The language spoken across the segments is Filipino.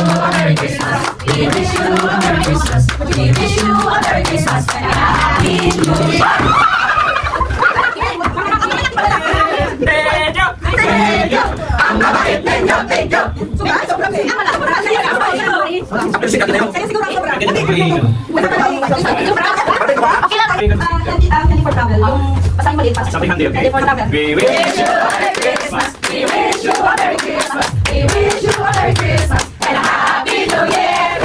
a Merry Christmas. We wish you a Merry Christmas. We wish you a Merry Christmas and a Happy New Year. Tenyo! Ang mabait Tenyo! Tenyo! Sikat na yun. Okay lang. Candy for travel. Basahin mo dito. Candy for travel. We wish you a Merry Christmas. We wish you a Merry Christmas. We wish you a Merry Christmas and a Happy New Year.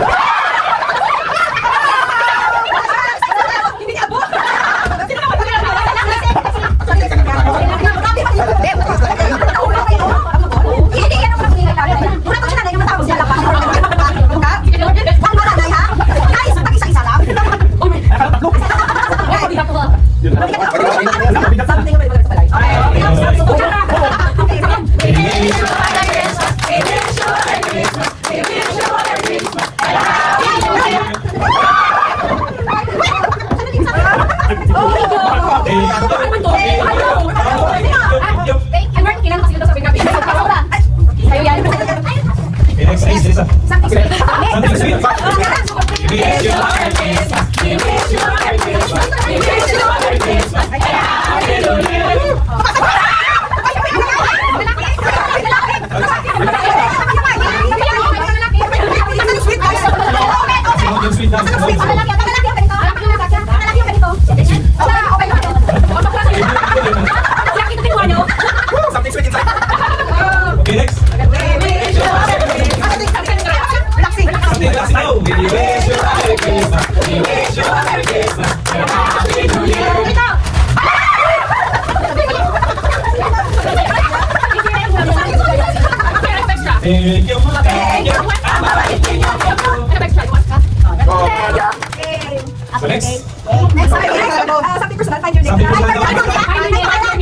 Something personal, find your name. Something personal.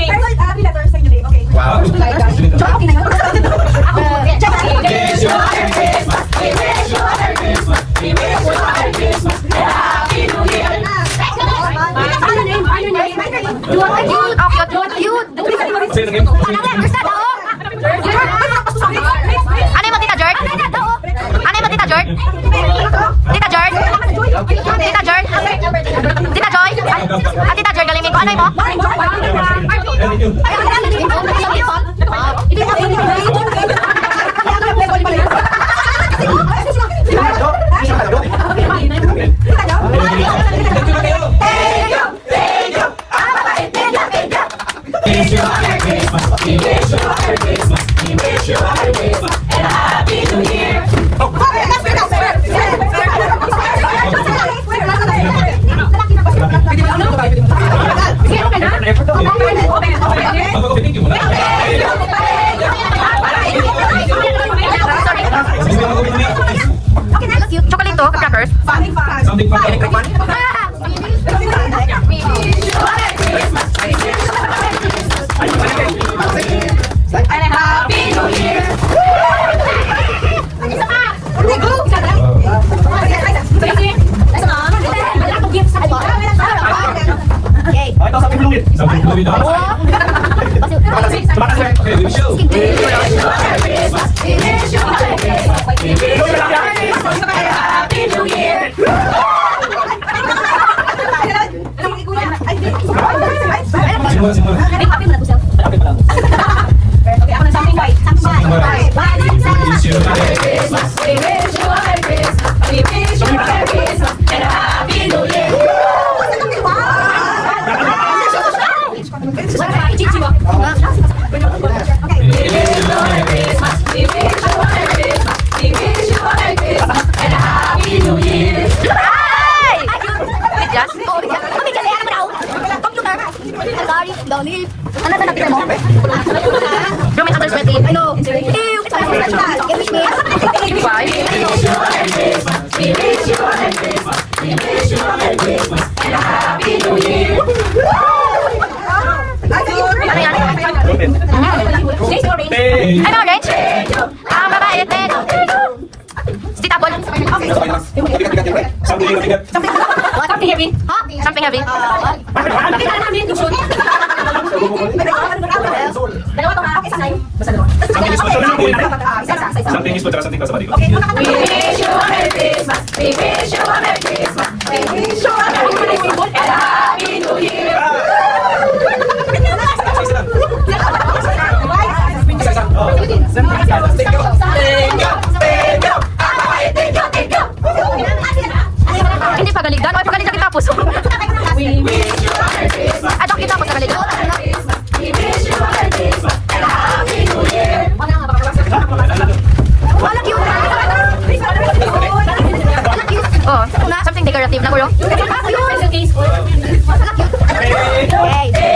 Three letters, find your name. Okay. Wow. Okay na yun. Wish you a Merry Christmas. We wish you a Merry Christmas. We wish you a Merry Christmas and a Happy New Year. Say the name. Ano mo, Tita Jord? Ano mo, Tita Jord? Tita Jord? Tita Jord? Tita Joy? Tita Jord, galimin ko. Ano mo? Chocolate to, crackers. Something fun. Electric one. And a Happy New Year. Ito, something fluid. Something fluid. Okay, we show. We wish you a Merry Christmas. We wish you a Merry Christmas. We wish you a Merry Christmas and a Happy New Year. Simula, simula. Happy pa lang. Okay, ako na something white. Something white. Wish you a Merry Christmas. We wish you a Merry Christmas. We wish you a Merry Christmas and a Happy New Year. We wish you a Merry Christmas. We wish you a Merry Christmas and a Happy New Year. Just? Sorry, ano na napita mo? From my other sweaty. I know. Ew, it's my special. Can wish me? Why? We wish you a Merry Christmas. We wish you a Merry Christmas. We wish you a Merry Christmas and a Happy New Year. Ano yan? Ano, orange? Ang babae, red. Tita Bol. Something bigat. Something heavy. Huh? Something heavy. Dalawa to ha. Okay, isa na yun. Basta dalawa. Something special. Isa. Something is tsaka something pa sa body ko. Okay, una ka We wish you a Merry Christmas. We wish you a Merry Christmas. We wish you a Merry Christmas and a Happy New Year. Isa-isa. Oh. Thank you. Thank you. Thank you, thank you. Hindi pagalitan. Oy, pagalitan kita puso. We wish you a Merry Christmas. Ato kita po sa pagalitan. We wish you a Merry Christmas and a Happy New Year. Wala cute. Wala cute. Oh, something decorative na ko. Wala cute. Wala cute. Okay.